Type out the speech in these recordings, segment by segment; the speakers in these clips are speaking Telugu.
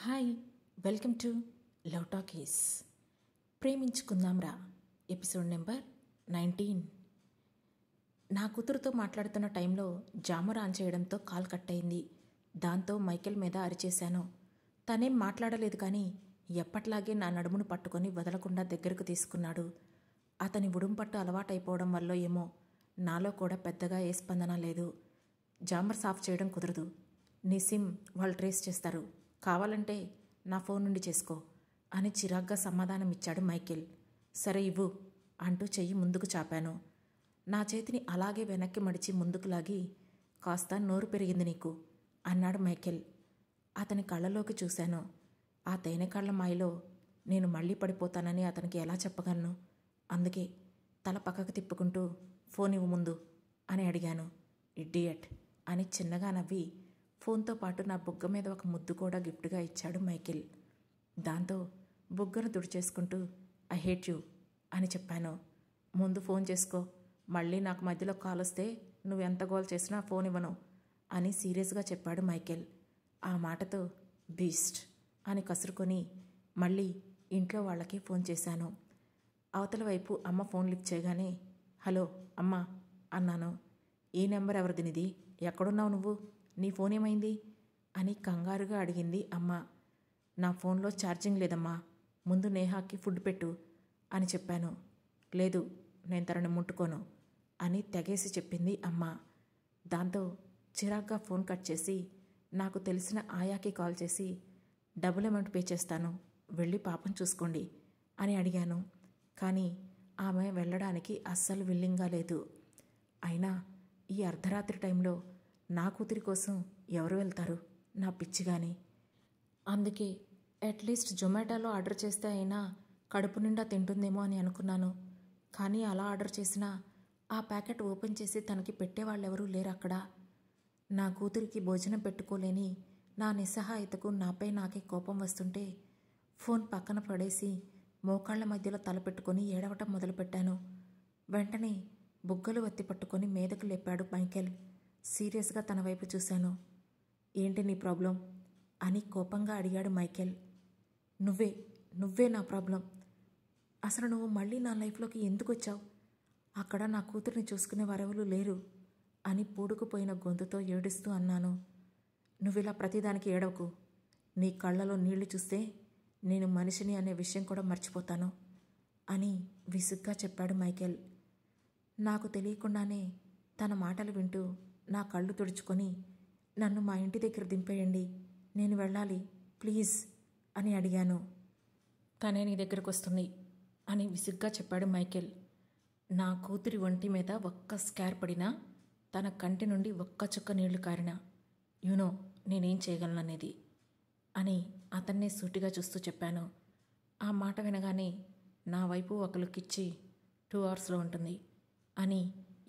Hi, welcome to love talkies. Preminchukundam Raa episode number 19. నా కూతురుతో మాట్లాడుతున్న టైంలో జామర్ ఆన్ చేయడంతో కాల్ కట్ అయింది. దాంతో మైకేల్ మీద అరిచేశాను. తనేం మాట్లాడలేదు, కానీ ఎప్పట్లాగే నా నడుమును పట్టుకొని వదలకుండా దగ్గరకు తీసుకున్నాడు. అతని ఉడుంపట్టు అలవాటైపోవడం వల్ల ఏమో నాలో కూడా పెద్దగా ఏ స్పందన లేదు. జామర్ సాఫ్ చేయడం కుదరదు. నీ సిమ్ వాళ్ళు ట్రేస్ చేస్తారు, కావాలంటే నా ఫోన్ నుండి చేసుకో అని చిరాగ్గా సమాధానం ఇచ్చాడు మైకేల్. సరే ఇవ్వు అంటూ చెయ్యి ముందుకు చాపాను. నా చేతిని అలాగే వెనక్కి మడిచి ముందుకు లాగి, కాస్త నోరు పెరిగింది నీకు అన్నాడు మైకేల్. అతని కళ్ళలోకి చూశాను. ఆ తేనె కళ్ళ మాయలో నేను మళ్ళీ పడిపోతానని అతనికి ఎలా చెప్పగలను? అందుకే తల పక్కకు తిప్పుకుంటూ ఫోన్ ఇవ్వు ముందు అని అడిగాను. ఇడియట్ అని చిన్నగా నవ్వి ఫోన్తో పాటు నా బుగ్గ మీద ఒక ముద్దు కూడా గిఫ్ట్గా ఇచ్చాడు మైకేల్. దాంతో బుగ్గను తుడిచేసుకుంటూ ఐ హేట్ యూ అని చెప్పాను. ముందు ఫోన్ చేసుకో, మళ్ళీ నాకు మధ్యలో కాల్ వస్తే నువ్వెంత గోల్ చేసినా ఫోన్ ఇవ్వను అని సీరియస్గా చెప్పాడు మైకేల్. ఆ మాటతో బీస్ట్ అని కసురుకొని మళ్ళీ ఇంట్లో వాళ్ళకి ఫోన్ చేశాను. అవతల వైపు అమ్మ ఫోన్ లిఫ్ట్ చేయగానే హలో అమ్మా అన్నాను. ఈ నెంబర్ ఎవరిదినిది? ఎక్కడున్నావు నువ్వు? నీ ఫోన్ ఏమైంది అని కంగారుగా అడిగింది అమ్మ. నా ఫోన్లో ఛార్జింగ్ లేదమ్మా, ముందు నేహాకి ఫుడ్ పెట్టు అని చెప్పాను. లేదు, నేను తనని ముట్టుకోను అని తెగేసి చెప్పింది అమ్మ. దాంతో చిరాగ్గా ఫోన్ కట్ చేసి నాకు తెలిసిన ఆయాకి కాల్ చేసి డబుల్ అమౌంట్ పే చేస్తాను, వెళ్ళి పాపం చూసుకోండి అని అడిగాను. కానీ ఆమె వెళ్ళడానికి అస్సలు విల్లింగ్గా లేదు. అయినా ఈ అర్ధరాత్రి టైంలో నా కూతురి కోసం ఎవరు వెళ్తారు? నా పిచ్చి కానీ. అందుకే అట్లీస్ట్ జొమాటోలో ఆర్డర్ చేస్తే అయినా కడుపు నిండా తింటుందేమో అని అనుకున్నాను. కానీ అలా ఆర్డర్ చేసినా ఆ ప్యాకెట్ ఓపెన్ చేసి తనకి పెట్టేవాళ్ళెవరూ లేరు అక్కడ. నా కూతురికి భోజనం పెట్టుకోలేని నా నిస్సహాయతకు నాపై నాకే కోపం వస్తుంటే ఫోన్ పక్కన పడేసి మోకాళ్ల మధ్యలో తలపెట్టుకొని ఏడవటం మొదలుపెట్టాను. వెంటనే బుగ్గలు వత్తి పట్టుకొని మీదకు లేపాడు మైకేల్. సీరియస్గా తన వైపు చూశాను. ఏంటి నీ ప్రాబ్లం అని కోపంగా అడిగాడు మైకేల్. నువ్వే నా ప్రాబ్లం. అసలు నువ్వు మళ్ళీ నా లైఫ్లోకి ఎందుకు వచ్చావు? అక్కడ నా కూతుర్ని చూసుకునే వారెవరూ లేరు అని పూడుకుపోయిన గొంతుతో ఏడుస్తూ అన్నాను. నువ్విలా ప్రతిదానికి ఏడవకు. నీ కళ్ళలో నీళ్లు చూస్తే నేను మనిషిని అనే విషయం కూడా మర్చిపోతాను అని విసుగ్గా చెప్పాడు మైకేల్. నాకు తెలియకుండానే తన మాటలు వింటూ నా కళ్ళు తుడుచుకొని నన్ను మా ఇంటి దగ్గర దింపేయండి, నేను వెళ్ళాలి ప్లీజ్ అని అడిగాను. తనే నీ దగ్గరకు వస్తుంది అని విసుగ్గా చెప్పాడు మైకేల్. నా కూతురి ఒంటి మీద ఒక్క స్కార్ పడినా, తన కంటి నుండి ఒక్క చుక్క నీళ్లు కారినా యూనో నేనేం చేయగలననేది అని అతన్నే సూటిగా చూస్తూ చెప్పాను. ఆ మాట వినగానే నా వైపు ఒక లుక్ ఇచ్చి 2 అవర్స్లో ఉంటుంది అని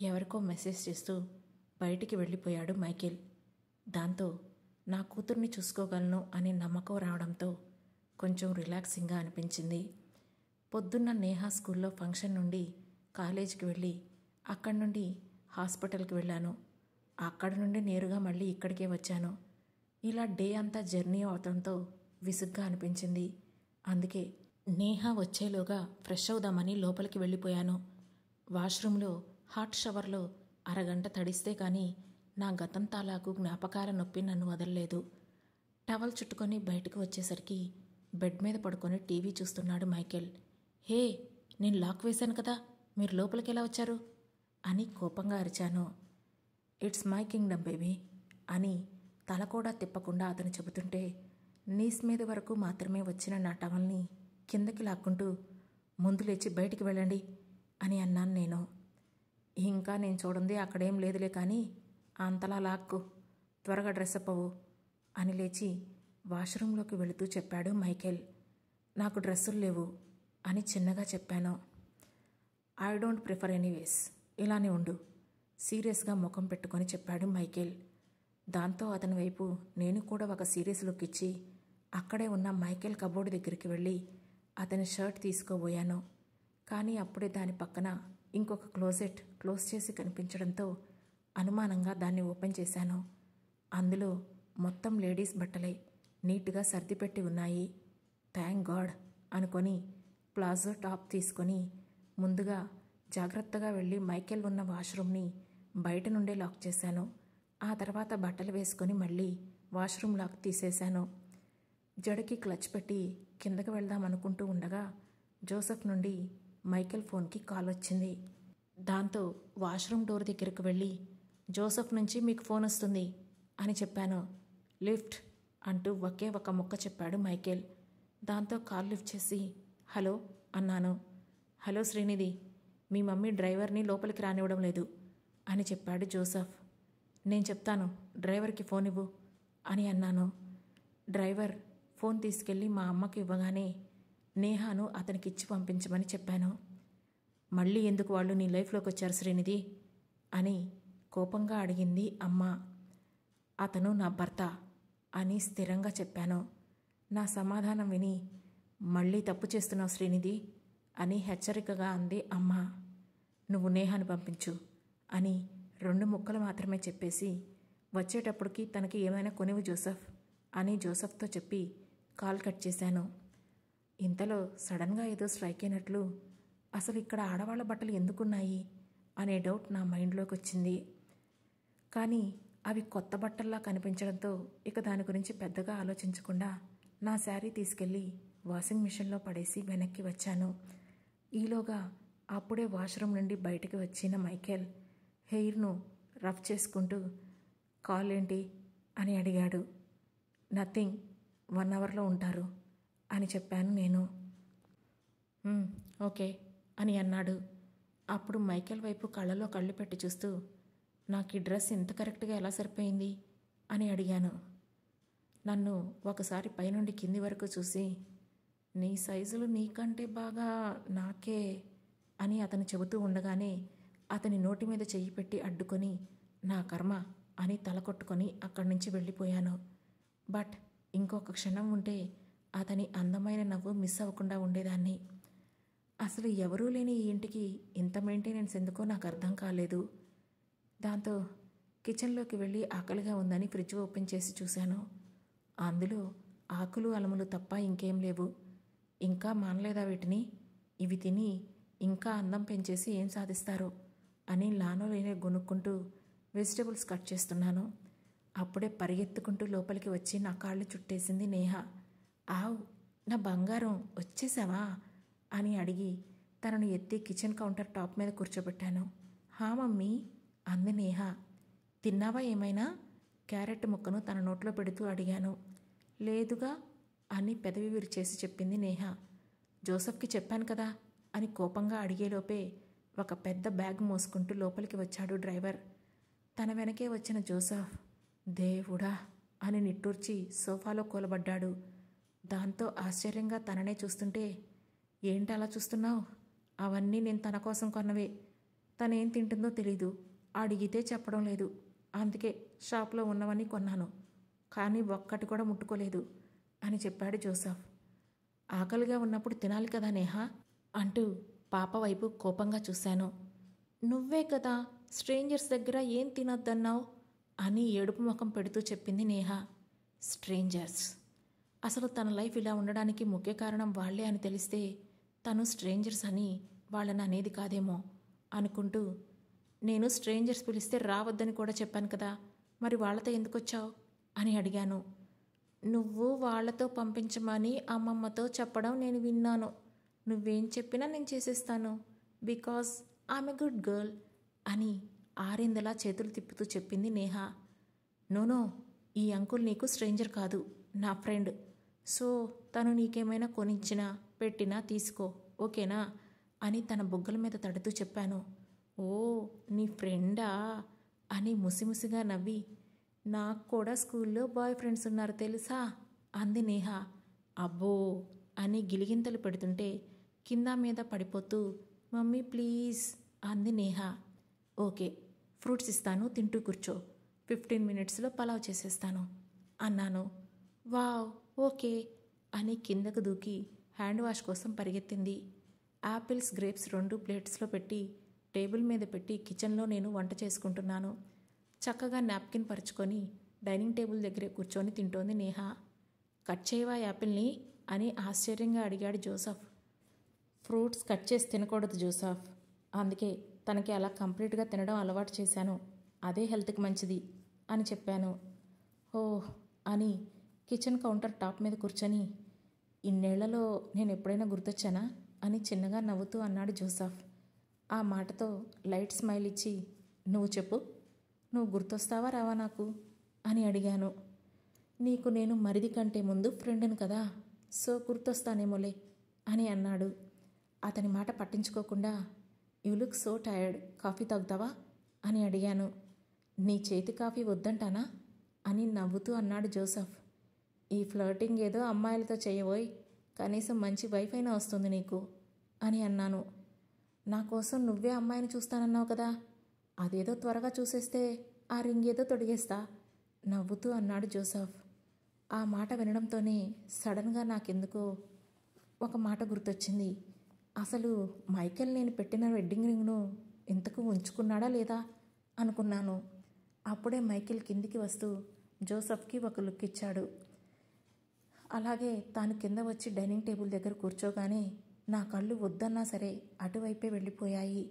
ఎవరికో మెసేజ్ చేస్తూ బయటికి వెళ్ళిపోయాడు మైకేల్. దాంతో నా కూతుర్ని చూసుకోగలను అనే నమ్మకం రావడంతో కొంచెం రిలాక్సింగ్గా అనిపించింది. పొద్దున్న నేహా స్కూల్లో ఫంక్షన్ నుండి కాలేజీకి వెళ్ళి అక్కడి నుండి హాస్పిటల్కి వెళ్ళాను. అక్కడి నుండి నేరుగా మళ్ళీ ఇక్కడికే వచ్చాను. ఇలా డే అంతా జర్నీ అవడంతో విసుగ్గా అనిపించింది. అందుకే నేహా వచ్చేలోగా ఫ్రెష్ అవుదామని లోపలికి వెళ్ళిపోయాను. వాష్రూమ్లో హాట్ షవర్లో అరగంట తడిస్తే కానీ నా గతం తాలూకు జ్ఞాపకాల నొప్పి నన్ను వదలలేదు. టవల్ చుట్టుకొని బయటకు వచ్చేసరికి బెడ్ మీద పడుకొని టీవీ చూస్తున్నాడు మైకేల్. హే, నేను లాక్ వేశాను కదా, మీరు లోపలికి ఎలా వచ్చారు అని కోపంగా అరిచాను. ఇట్స్ మై కింగ్డమ్ బేబీ అని తల కూడా తిప్పకుండా అతను చెబుతుంటే నీస్ మీద వరకు మాత్రమే వచ్చిన నా టవల్ని కిందకి లాక్కుంటూ ముందు లేచి బయటికి వెళ్ళండి అని అన్నాను నేను. ఇంకా నేను చూడండి అక్కడేం లేదులే, కానీ అంతలా లాక్కు, త్వరగా డ్రెస్అప్ అవ్వు అని లేచి వాష్రూంలోకి వెళుతూ చెప్పాడు మైకేల్. నాకు డ్రెస్సులు లేవు అని చిన్నగా చెప్పాను. ఐ డోంట్ ప్రిఫర్ ఎనీవేస్, ఇలానే ఉండు సీరియస్గా ముఖం పెట్టుకొని చెప్పాడు మైకేల్. దాంతో అతని వైపు నేను కూడా ఒక సీరియస్ లుక్ ఇచ్చి అక్కడే ఉన్న మైకేల్ కబోర్డు దగ్గరికి వెళ్ళి అతని షర్ట్ తీసుకోబోయాను. కానీ అప్పుడే దాని పక్కన ఇంకొక క్లోజెట్ క్లోజ్ చేసి కనిపించడంతో అనుమానంగా దాన్ని ఓపెన్ చేశాను. అందులో మొత్తం లేడీస్ బట్టలే. నీట్గా సర్దిపెట్టి ఉన్నాయి. థ్యాంక్ గాడ్ అనుకొని ప్లాజో టాప్ తీసుకొని ముందుగా జాగ్రత్తగా వెళ్ళి మైకేల్ ఉన్న వాష్రూమ్ని బయట నుండే లాక్ చేశాను. ఆ తర్వాత బట్టలు వేసుకొని మళ్ళీ వాష్రూమ్ లాక్ తీసేశాను. జడకి క్లచ్ పెట్టి కిందకి వెళ్దాం అనుకుంటూ ఉండగా జోసెఫ్ నుండి మైకేల్ ఫోన్కి కాల్ వచ్చింది. దాంతో వాష్రూమ్ డోర్ దగ్గరకు వెళ్ళి జోసెఫ్ నుంచి మీకు ఫోన్ వస్తుంది అని చెప్పాను. లిఫ్ట్ అంటూ ఒకే ఒక ముక్క చెప్పాడు మైకేల్. దాంతో కాల్ లిఫ్ట్ చేసి హలో అన్నాను. హలో శ్రీనిధి, మీ మమ్మీ డ్రైవర్ని లోపలికి రానివ్వడం లేదు అని చెప్పాడు జోసెఫ్. నేను చెప్తాను, డ్రైవర్కి ఫోన్ ఇవ్వు అని అన్నాను. డ్రైవర్ ఫోన్ తీసుకెళ్ళి మా అమ్మకి ఇవ్వగానే నేహాను అతనికి ఇచ్చి పంపించమని చెప్పాను. మళ్ళీ ఎందుకు వాళ్ళు నీ లైఫ్లోకి వచ్చారు శ్రీనిధి అని కోపంగా అడిగింది అమ్మ. అతను నా భర్త అని స్థిరంగా చెప్పాను. నా సమాధానం విని మళ్ళీ తప్పు చేస్తున్నావు శ్రీనిధి అని హెచ్చరికగా అంది అమ్మ. నువ్వు నేహాను పంపించు అని 2 ముక్కలు మాత్రమే చెప్పేసి వచ్చేటప్పటికి తనకి ఏమైనా కొనివు జోసెఫ్ అని జోసెఫ్తో చెప్పి కాల్ కట్ చేశాను. ఇంతలో సడన్గా ఏదో స్ట్రైక్ అయినట్లు అసలు ఇక్కడ ఆడవాళ్ళ బట్టలు ఎందుకున్నాయి అనే డౌట్ నా మైండ్లోకి వచ్చింది. కానీ అవి కొత్త బట్టల్లా కనిపించడంతో ఇక దాని గురించి పెద్దగా ఆలోచించకుండా నా శారీ తీసుకెళ్ళి వాషింగ్ మిషన్లో పడేసి వెనక్కి వచ్చాను. ఈలోగా అప్పుడే వాష్రూమ్ నుండి బయటికి వచ్చిన మైకేల్ హెయిర్ను రఫ్ చేసుకుంటూ కాల్ ఏంటి అని అడిగాడు. నథింగ్, 1 అవర్లో ఉంటారు అని చెప్పాను నేను. ఓకే అని అన్నాడు. అప్పుడు మైకేల్ వైపు కళ్ళలో కళ్ళు పెట్టి చూస్తూ నాకు ఈ డ్రెస్ ఇంత కరెక్ట్గా ఎలా సరిపోయింది అని అడిగాను. నన్ను ఒకసారి పైనుండి కింది వరకు చూసి నీ సైజులు నీకంటే బాగా నాకే అని అతను చెబుతూ ఉండగానే అతని నోటి మీద చెయ్యి పెట్టి అడ్డుకొని నా కర్మ అని తల కొట్టుకొని అక్కడి నుంచి వెళ్ళిపోయాను. బట్ ఇంకొక క్షణం ఉంటే అతని అందమైన నవ్వు మిస్ అవ్వకుండా ఉండేదాన్ని. అసలు ఎవరూ లేని ఈ ఇంటికి ఇంత మెయింటెనెన్స్ ఎందుకో నాకు అర్థం కాలేదు. దాంతో కిచెన్లోకి వెళ్ళి ఆకలిగా ఉందని ఫ్రిడ్జ్ ఓపెన్ చేసి చూశాను. అందులో ఆకులు అలములు తప్ప ఇంకేం లేవు. ఇంకా మానలేదా వీటిని? ఇవి తిని ఇంకా అందం పెంచేసి ఏం సాధిస్తారో అని లానో లేనే గొనుక్కుంటూ వెజిటబుల్స్ కట్ చేస్తున్నాను. అప్పుడే పరిగెత్తుకుంటూ లోపలికి వచ్చి నా కాళ్ళు చుట్టేసింది నేహ. ఆవ్, నా బంగారం వచ్చేసావా అని అడిగి తనను ఎత్తి కిచెన్ కౌంటర్ టాప్ మీద కూర్చోబెట్టాను. హా మమ్మీ అంది నేహ. తిన్నావా ఏమైనా? క్యారెట్ ముక్కను తన నోట్లో పెడుతూ అడిగాను. లేదుగా అని పెదవి విరిచేసి చెప్పింది నేహ. జోసెఫ్కి చెప్పాను కదా అని కోపంగా అడిగేలోపే ఒక పెద్ద బ్యాగ్ మోసుకుంటూ లోపలికి వచ్చాడు డ్రైవర్. తన వెనకే వచ్చిన జోసెఫ్ దేవుడా అని నిట్టూర్చి సోఫాలో కూలబడ్డాడు. దాంతో ఆశ్చర్యంగా తననే చూస్తుంటే ఏంటి అలా చూస్తున్నావు? అవన్నీ నేను తన కోసం కొన్నవే. తనేం తింటుందో తెలీదు, అడిగితే చెప్పడం లేదు. అందుకే షాప్లో ఉన్నవన్నీ కొన్నాను, కానీ ఒక్కటి కూడా ముట్టుకోలేదు అని చెప్పాడు జోసెఫ్. ఆకలిగా ఉన్నప్పుడు తినాలి కదా నేహా అంటూ పాప వైపు కోపంగా చూశాను. నువ్వే కదా స్ట్రేంజర్స్ దగ్గర ఏం తినొద్దన్నావు అని ఏడుపు ముఖం పెడుతూ చెప్పింది నేహ. స్ట్రేంజర్స్, అసలు తన లైఫ్ ఇలా ఉండడానికి ముఖ్య కారణం వాళ్లే అని తెలిస్తే తను స్ట్రేంజర్స్ అని వాళ్ళని అనేది కాదేమో అనుకుంటూ, నేను స్ట్రేంజర్స్ పిలిస్తే రావద్దని కూడా చెప్పాను కదా, మరి వాళ్ళతో ఎందుకు వచ్చావు అని అడిగాను. నువ్వు వాళ్లతో పంపించమని అమ్మమ్మతో చెప్పడం నేను విన్నాను. నువ్వేం చెప్పినా నేను చేసేస్తాను, because I'm a good girl అని ఆరిందలా చేతులు తిప్పుతూ చెప్పింది నేహ. నోనో, ఈ అంకుల్ నీకు స్ట్రేంజర్ కాదు, నా ఫ్రెండ్. సో తను నీకేమైనా కొనిచ్చినా పెట్టినా తీసుకో, ఓకేనా అని తన బుగ్గల మీద తడుతూ చెప్పాను. ఓ, నీ ఫ్రెండా అని ముసిముసిగా నవ్వి, నాకు కూడా స్కూల్లో బాయ్ ఫ్రెండ్స్ ఉన్నారు తెలుసా అంది నేహ. అబ్బో అని గిలిగింతలు పెడుతుంటే కింద మీద పడిపోతూ మమ్మీ ప్లీజ్ అంది నేహ. ఓకే, ఫ్రూట్స్ ఇస్తాను, తింటూ కూర్చో, 15 మినిట్స్లో పలావ్ చేసేస్తాను అన్నాను. వావ్, ఓకే అని కిందకు దూకి హ్యాండ్ వాష్ కోసం పరిగెత్తింది. యాపిల్స్, గ్రేప్స్ 2 ప్లేట్స్లో పెట్టి టేబుల్ మీద పెట్టి కిచెన్లో నేను వంట చేసుకుంటున్నాను. చక్కగా నాప్కిన్ పరుచుకొని డైనింగ్ టేబుల్ దగ్గరే కూర్చొని తింటోంది నేహ. కట్ చేయవా యాపిల్ని అని ఆశ్చర్యంగా అడిగాడు జోసఫ్. ఫ్రూట్స్ కట్ చేసి తినకూడదు జోసఫ్, అందుకే తనకి అలా కంప్లీట్గా తినడం అలవాటు చేశాను, అదే హెల్త్కి మంచిది అని చెప్పాను. ఓహ్ అని కిచెన్ కౌంటర్ టాప్ మీద కూర్చొని, ఇన్నేళ్లలో నేను ఎప్పుడైనా గుర్తొచ్చానా అని చిన్నగా నవ్వుతూ అన్నాడు జోసఫ్. ఆ మాటతో లైట్ స్మైల్ ఇచ్చి, నువ్వు చెప్పు, నువ్వు గుర్తొస్తావా రావా నాకు అని అడిగాను. నీకు నేను మరిది కంటే ముందు ఫ్రెండ్ను కదా, సో గుర్తొస్తానేమోలే అని అన్నాడు. అతని మాట పట్టించుకోకుండా, you look so tired, coffee తాగుతావా అని అడిగాను. నీ చేతి కాఫీ వద్దంటానా అని నవ్వుతూ అన్నాడు జోసఫ్. ఈ ఫ్లర్టింగ్ ఏదో అమ్మాయిలతో చేయబోయ్, కనీసం మంచి వైఫ్ అయినా వస్తుంది నీకు అని అన్నాను. నా కోసం నువ్వే అమ్మాయిని చూస్తానన్నావు కదా, అదేదో త్వరగా చూసేస్తే ఆ రింగ్ ఏదో తొడిగేస్తా నవ్వుతూ అన్నాడు జోసఫ్. ఆ మాట వినడంతోనే సడన్గా నాకెందుకో ఒక మాట గుర్తొచ్చింది. అసలు మైకేల్ నేను పెట్టిన వెడ్డింగ్ రింగ్ను ఇంతకు ఉంచుకున్నాడా లేదా అనుకున్నాను. అప్పుడే మైకేల్ కిందికి వస్తూ జోసఫ్కి ఒక లుక్ ఇచ్చాడు. అలాగే తాను కింద వచ్చి డైనింగ్ టేబుల్ దగ్గర కూర్చోగానే నా కళ్ళు వద్దన్నా సరే అటువైపే వెళ్ళిపోయాయి.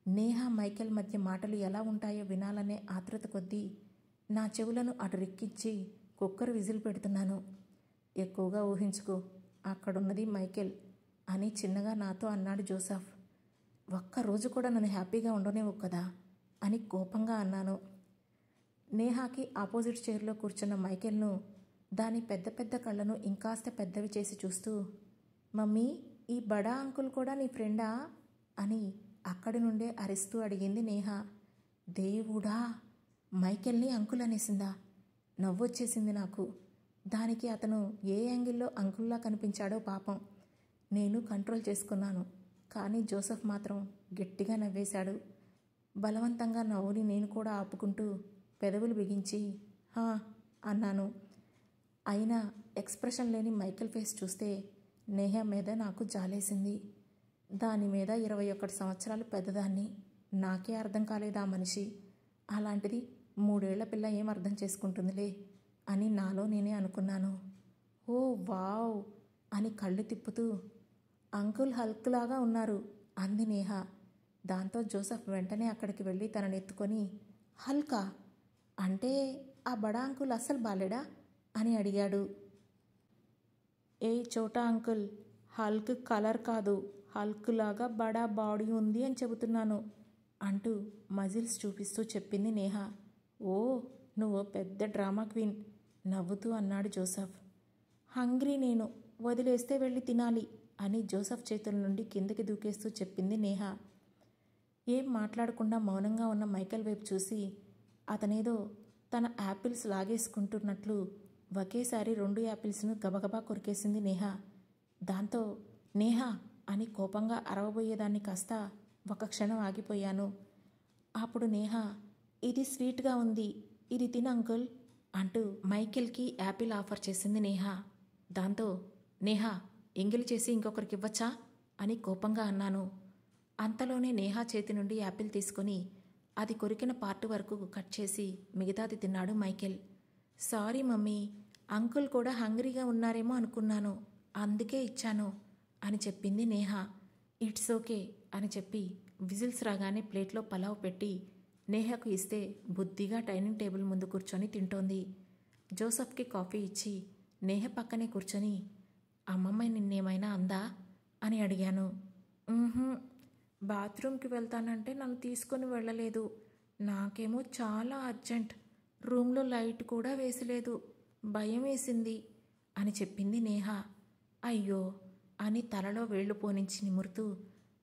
నేహ మైకేల్ మధ్య మాటలు ఎలా ఉంటాయో వినాలనే ఆతృత కొద్దీ నా చెవులను అటు రిక్కించి కుక్కర్ విజిల్ పెడుతున్నాను. ఎక్కువగా ఊహించుకో, అక్కడున్నది మైకేల్ అని చిన్నగా నాతో అన్నాడు జోసఫ్. ఒక్కరోజు కూడా నన్ను హ్యాపీగా ఉండనేవు కదా అని కోపంగా అన్నాను. నేహాకి ఆపోజిట్ చైర్లో కూర్చున్న మైకేల్ను దాని పెద్ద పెద్ద కళ్ళను ఇంకాస్త పెద్దవి చేసి చూస్తూ, మమ్మీ, ఈ బడా అంకుల్ కూడా నీ ఫ్రెండా అని అక్కడి నుండే అరిస్తూ అడిగింది నేహ. దేవుడా, మైకేల్ని అంకుల్ అనేసిందా? నవ్వొచ్చేసింది నాకు. దానికి అతను ఏ యాంగిల్లో అంకుల్లా కనిపించాడో పాపం. నేను కంట్రోల్ చేసుకున్నాను, కానీ జోసఫ్ మాత్రం గట్టిగా నవ్వేశాడు. బలవంతంగా నవ్వుని నేను కూడా ఆపుకుంటూ పెదవులు బిగించి హా అన్నాను. అయినా ఎక్స్ప్రెషన్ లేని మైకేల్ ఫేస్ చూస్తే నేహ మీద నాకు జాలేసింది. దాని మీద 21 సంవత్సరాలు పెద్దదాన్ని. నాకే అర్థం కాలేదు ఆ మనిషి. అలాంటిది 3 ఏళ్ల పిల్ల ఏం అర్థం చేసుకుంటుందిలే అని నాలో నేనే అనుకున్నాను. ఓ వావ్ అని కళ్ళు తిప్పుతూ, అంకుల్ హల్క్ లాగా ఉన్నారు అంది నేహ. దాంతో జోసఫ్ వెంటనే అక్కడికి వెళ్ళి తనని ఎత్తుకొని, హల్కా అంటే ఆ బడా అంకుల్ అస్సలు బాలేడా అని అడిగాడు. ఏ చోటా అంకుల్, హల్క్ కలర్ కాదు, హల్క్ లాగా బడా బాడీ ఉంది అని చెబుతున్నాను అంటూ మజిల్స్ చూపిస్తూ చెప్పింది నేహ. ఓ, నువ్వు పెద్ద డ్రామా క్వీన్ నవ్వుతూ అన్నాడు జోసఫ్. హంగ్రీ నేను, వదిలేస్తే వెళ్ళి తినాలి అని జోసఫ్ చేతుల నుండి కిందకి దూకేస్తూ చెప్పింది నేహ. ఏం మాట్లాడకుండా మౌనంగా ఉన్న మైకేల్ వైపు చూసి అతనేదో తన యాపిల్స్ లాగేసుకుంటున్నట్లు ఒకేసారి 2 యాపిల్స్ను గబగబా కొరికేసింది నేహ. దాంతో నేహ అని కోపంగా అరవబోయేదాన్ని కాస్త ఒక క్షణం ఆగిపోయాను. అప్పుడు నేహ, ఇది స్వీట్గా ఉంది, ఇది తిన అంకుల్ అంటూ మైకేల్కి యాపిల్ ఆఫర్ చేసింది నేహ. దాంతో నేహ, ఎంగిలి చేసి ఇంకొకరికి ఇవ్వచ్చా అని కోపంగా అన్నాను. అంతలోనే నేహ చేతి నుండి యాపిల్ తీసుకొని అది కొరికిన పార్ట్ వరకు కట్ చేసి మిగతాది తిన్నాడు మైకేల్. సారీ మమ్మీ, అంకుల్ కూడా హంగ్రీగా ఉన్నారేమో అనుకున్నాను, అందుకే ఇచ్చాను అని చెప్పింది నేహ. ఇట్స్ ఓకే అని చెప్పి విజిల్స్ రాగానే ప్లేట్లో పలావ్ పెట్టి నేహకు ఇస్తే బుద్ధిగా డైనింగ్ టేబుల్ ముందు కూర్చొని తింటోంది. జోసఫ్కి కాఫీ ఇచ్చి నేహ పక్కనే కూర్చొని, అమ్మమ్మ నిన్నేమైనా అందా అని అడిగాను. బాత్రూమ్కి వెళ్తానంటే నన్ను తీసుకొని వెళ్ళలేదు, నాకేమో చాలా అర్జెంట్, రూమ్లో లైట్ కూడా వేసలేదు, భయం వేసింది అని చెప్పింది నేహ. అయ్యో అని తలలో వేళ్లు పోనించి నిమురుతూ,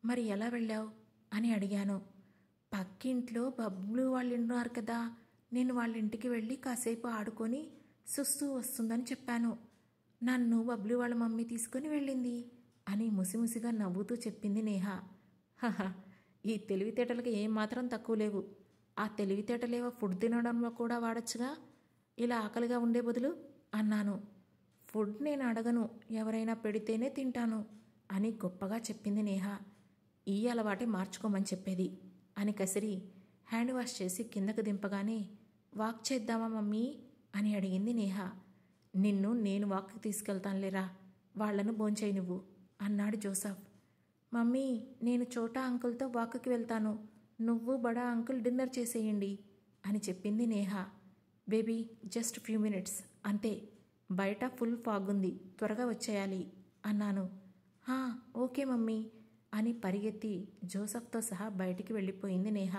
మరి ఎలా వెళ్ళావు అని అడిగాను. పక్కింట్లో బబ్లు వాళ్ళు ఉన్నారు కదా, నేను వాళ్ళ ఇంటికి వెళ్ళి కాసేపు ఆడుకొని సుస్తూ వస్తుందని చెప్పాను, నన్ను బబ్లు వాళ్ళ మమ్మీ తీసుకొని వెళ్ళింది అని ముసిముసిగా నవ్వుతూ చెప్పింది నేహ. హహ, ఈ తెలివితేటలకు ఏమాత్రం తక్కువ లేవు. ఆ తెలివితేటలేవో ఫుడ్ తినడంలో కూడా వాడచ్చుగా, ఇలా ఆకలిగా ఉండే బదులు అన్నాను. ఫుడ్ నేను అడగను, ఎవరైనా పెడితేనే తింటాను అని గొప్పగా చెప్పింది నేహ. ఈ అలవాటే మార్చుకోమని చెప్పేది అని కసిరి హ్యాండ్ వాష్ చేసి కిందకు దింపగానే, వాక్ చేద్దామా మమ్మీ అని అడిగింది నేహ. నిన్ను నేను వాక్కి తీసుకెళ్తానులేరా, వాళ్లను భోంచేయి నువ్వు అన్నాడు జోసఫ్. మమ్మీ, నేను చోటా అంకుల్తో వాక్కి వెళ్తాను, నువ్వు బడా అంకుల్ డిన్నర్ చేసేయండి అని చెప్పింది Neha. Baby, just few minutes అంతే, బయట ఫుల్ ఫాగ్ ఉంది, త్వరగా వచ్చేయాలి అన్నాను. హా, ఓకే మమ్మీ అని పరిగెత్తి జోసఫ్తో సహా బయటికి వెళ్ళిపోయింది నేహ.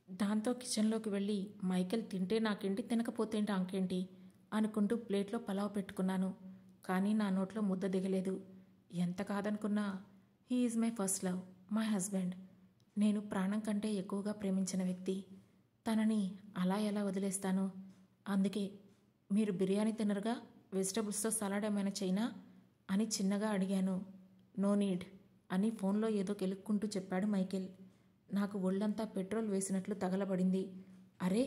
దాంతో కిచెన్లోకి వెళ్ళి మైకేల్ తింటే నాకేంటి, తినకపోతేంటి అంకేంటి అనుకుంటూ ప్లేట్లో పలావ్ పెట్టుకున్నాను. కానీ నా నోట్లో ముద్ద దిగలేదు. ఎంత కాదనుకున్నా he is my first love, my husband. నేను ప్రాణం కంటే ఎక్కువగా ప్రేమించిన వ్యక్తి. తనని అలా ఎలా వదిలేస్తాను? అందుకే, మీరు బిర్యానీ తినరుగా, వెజిటబుల్స్తో సలాడ్ ఏమైనా చైనా అని చిన్నగా అడిగాను. నో నీడ్ అని ఫోన్లో ఏదో కెలుక్కుంటూ చెప్పాడు మైకేల్. నాకు ఒళ్ళంతా పెట్రోల్ వేసినట్లు తగలబడింది. అరే,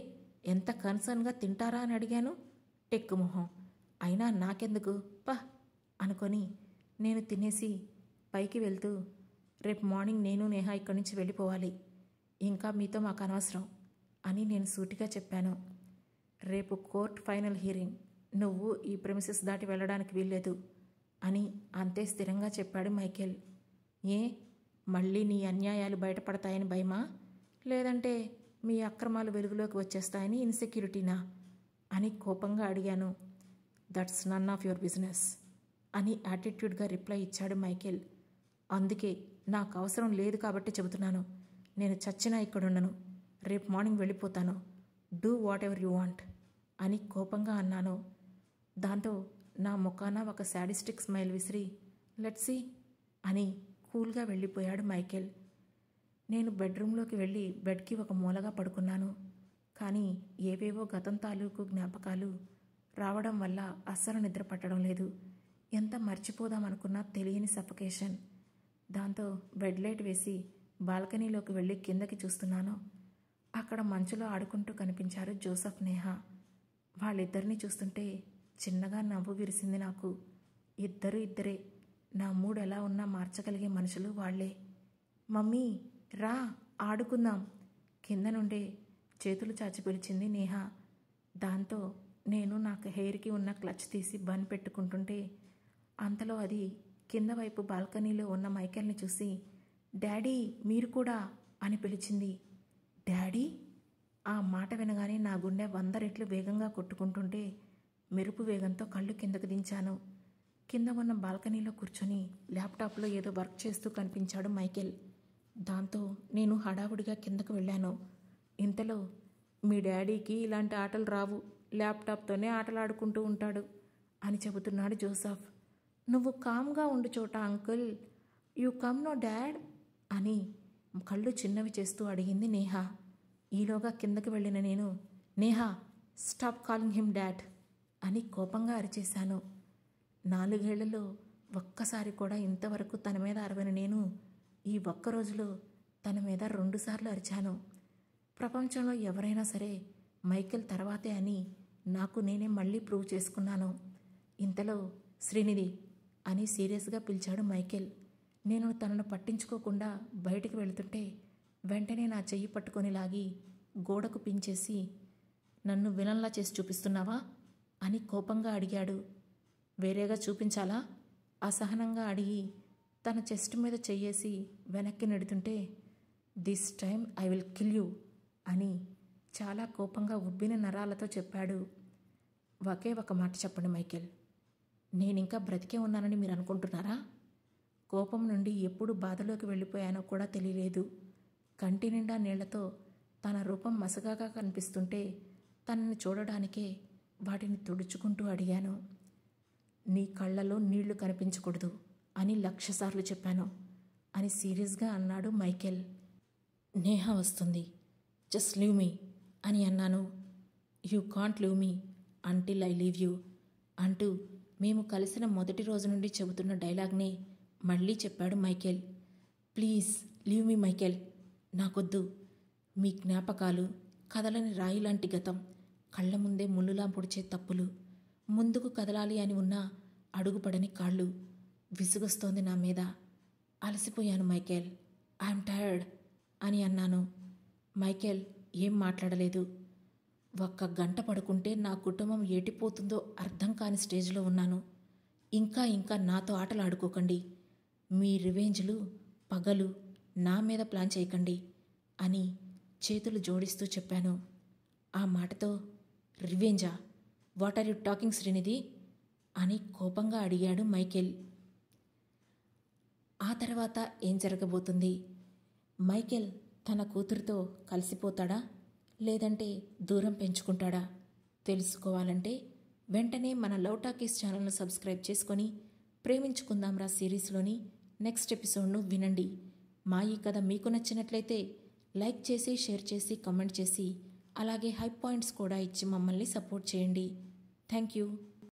ఎంత కన్సర్న్గా తింటారా అని అడిగాను. టెక్కు మొహం. అయినా నాకెందుకు పా అనుకొని నేను తినేసి పైకి వెళ్తూ, రేపు మార్నింగ్ నేను నేహ ఇక్కడి నుంచి వెళ్ళిపోవాలి, ఇంకా మీతో మాకు అనవసరం అని నేను సూటిగా చెప్పాను. రేపు కోర్ట్ ఫైనల్ హియరింగ్, నువ్వు ఈ ప్రెమిసెస్ దాటి వెళ్ళడానికి వీల్లేదు అని అంతే స్థిరంగా చెప్పాడు మైకేల్. ఏ, మళ్ళీ నీ అన్యాయాలు బయటపడతాయని భయమా, లేదంటే మీ అక్రమాలు వెలుగులోకి వచ్చేస్తాయని ఇన్సెక్యూరిటీనా అని కోపంగా అడిగాను. That's none of your business అని యాటిట్యూడ్గా రిప్లై ఇచ్చాడు మైకేల్. అందుకే, నాకు అవసరం లేదు కాబట్టి చెబుతున్నాను. నేను చచ్చినా ఇక్కడుండను, రేపు మార్నింగ్ వెళ్ళిపోతాను. Do what ever you want అని కోపంగా అన్నాను. దాంతో నా ముఖాన ఒక శాడిస్టిక్ స్మైల్ విసిరి లెట్స్ సీ అని కూల్గా వెళ్ళిపోయాడు మైకేల్. నేను బెడ్రూమ్లోకి వెళ్ళి బెడ్కి ఒక మూలగా పడుకున్నాను. కానీ ఏవేవో గతం తాలూకు జ్ఞాపకాలు రావడం వల్ల అస్సలు నిద్ర పట్టడం లేదు. ఎంత మర్చిపోదామనుకున్నా తెలియని సఫకేషన్. దాంతో బెడ్ లైట్ వేసి బాల్కనీలోకి వెళ్ళి కిందకి చూస్తున్నాను. అక్కడ మంచులో ఆడుకుంటూ కనిపించారు జోసఫ్, నేహ. వాళ్ళిద్దరినీ చూస్తుంటే చిన్నగా నవ్వు విరిసింది నాకు. ఇద్దరే. నా మూడ్ ఎలా ఉన్నా మార్చగలిగే మనుషులు వాళ్లే. మమ్మీ, రా ఆడుకుందాం కింద నుండే చేతులు చాచి పిలిచింది నేహ. దాంతో నేను నాకు హెయిర్కి ఉన్న క్లచ్ తీసి బన్ పెట్టుకుంటుంటే అంతలో అది కింద వైపు బాల్కనీలో ఉన్న మైకేల్ని చూసి డాడీ, మీరు కూడా అని పిలిచింది. డాడీ? ఆ మాట వినగానే నా గుండె 100 రెట్లు వేగంగా కొట్టుకుంటుంటే మెరుపు వేగంతో కళ్ళు కిందకు దించాను. కింద ఉన్న బాల్కనీలో కూర్చొని ల్యాప్టాప్లో ఏదో వర్క్ చేస్తూ కనిపించాడు మైకేల్. దాంతో నేను హడావుడిగా కిందకు వెళ్ళాను. ఇంతలో, మీ డాడీకి ఇలాంటి ఆటలు రావు, ల్యాప్టాప్తోనే ఆటలాడుకుంటూ ఉంటాడు అని చెబుతున్నాడు జోసఫ్. నువ్వు కామ్గా ఉండు చోట uncle, you come no dad అని కళ్ళు చిన్నవి చేస్తూ అడిగింది నేహ. ఈలోగా కిందకి వెళ్ళిన నేను, Neha, stop calling him dad అని కోపంగా అరిచేశాను. 4 ఏళ్లలో ఒక్కసారి కూడా ఇంతవరకు తన మీద అరవని నేను ఈ ఒక్క రోజులో తన మీద 2 సార్లు అరిచాను. ప్రపంచంలో ఎవరైనా సరే మైకేల్ తర్వాతే అని నాకు నేనే మళ్ళీ ప్రూవ్ చేసుకున్నాను. ఇంతలో, శ్రీనిధి అని సీరియస్గా పిలిచాడు మైకేల్. నేను తనను పట్టించుకోకుండా బయటికి వెళుతుంటే వెంటనే నా చెయ్యి పట్టుకొని లాగి గోడకు పించేసి, నన్ను విలన్లా చేసి చూపిస్తున్నావా అని కోపంగా అడిగాడు. వేరేగా చూపించాలా అసహనంగా అడిగి తన చెస్ట్ మీద చెయ్యేసి వెనక్కి నెడుతుంటే, this time I will kill you అని చాలా కోపంగా ఉబ్బిన నరాలతో చెప్పాడు. ఒకే ఒక మాట చెప్పండి మైకేల్, నేనింకా బ్రతికే ఉన్నానని మీరు అనుకుంటున్నారా? కోపం నుండి ఎప్పుడు బాధలోకి వెళ్ళిపోయానో కూడా తెలియలేదు. కంటి నిండా నీళ్లతో తన రూపం మసగాగా కనిపిస్తుంటే తనని చూడడానికే వాటిని తుడుచుకుంటూ అడిగాను. నీ కళ్ళలో నీళ్లు కనిపించకూడదు అని 1,00,000 సార్లు చెప్పాను అని సీరియస్గా అన్నాడు మైకేల్. నేహ వస్తుంది, జస్ట్ లీవ్ మీ అని అన్నాను. You can't leave me until I leave you అంటూ మేము కలిసిన మొదటి రోజు నుండి చెబుతున్న డైలాగ్నే మళ్ళీ చెప్పాడు Michael. Please leave me Michael, నాకొద్దు. మీ జ్ఞాపకాలు, కదలని రాయి లాంటి గతం, కళ్ళ ముందే ముళ్ళులా పొడిచే తప్పులు, ముందుకు కదలాలి అని ఉన్న అడుగుపడని కాళ్ళు. విసుగొస్తోంది నా మీద. అలసిపోయాను మైకేల్, ఐఎమ్ టైర్డ్ అని అన్నాను. మైకేల్ ఏం మాట్లాడలేదు. ఒక్క గంట పడుకుంటే నా కుటుంబం ఏటిపోతుందో అర్థం కాని స్టేజ్లో ఉన్నాను. ఇంకా నాతో ఆటలు ఆడుకోకండి. మీ రివెంజ్లు పగలు నా మీద ప్లాన్ చేయకండి అని చేతులు జోడిస్తూ చెప్పాను. ఆ మాటతో రివెంజా? What are you talking Srinidhi అని కోపంగా అడిగాడు మైకేల్. ఆ తర్వాత ఏం జరగబోతుంది? మైకేల్ తన కూతురితో కలిసిపోతాడా లేదంటే దూరం పెంచుకుంటాడా? తెలుసుకోవాలంటే వెంటనే మన లవ్ టాకీస్ ఛానల్ను సబ్స్క్రైబ్ చేసుకొని ప్రేమించుకుందాంరా సిరీస్లోని నెక్స్ట్ ఎపిసోడ్ను వినండి. మా ఈ కథ మీకు నచ్చినట్లయితే లైక్ చేసి, షేర్ చేసి, కమెంట్ చేసి, అలాగే హై పాయింట్స్ కూడా ఇచ్చి మమ్మల్ని సపోర్ట్ చేయండి. Thank you.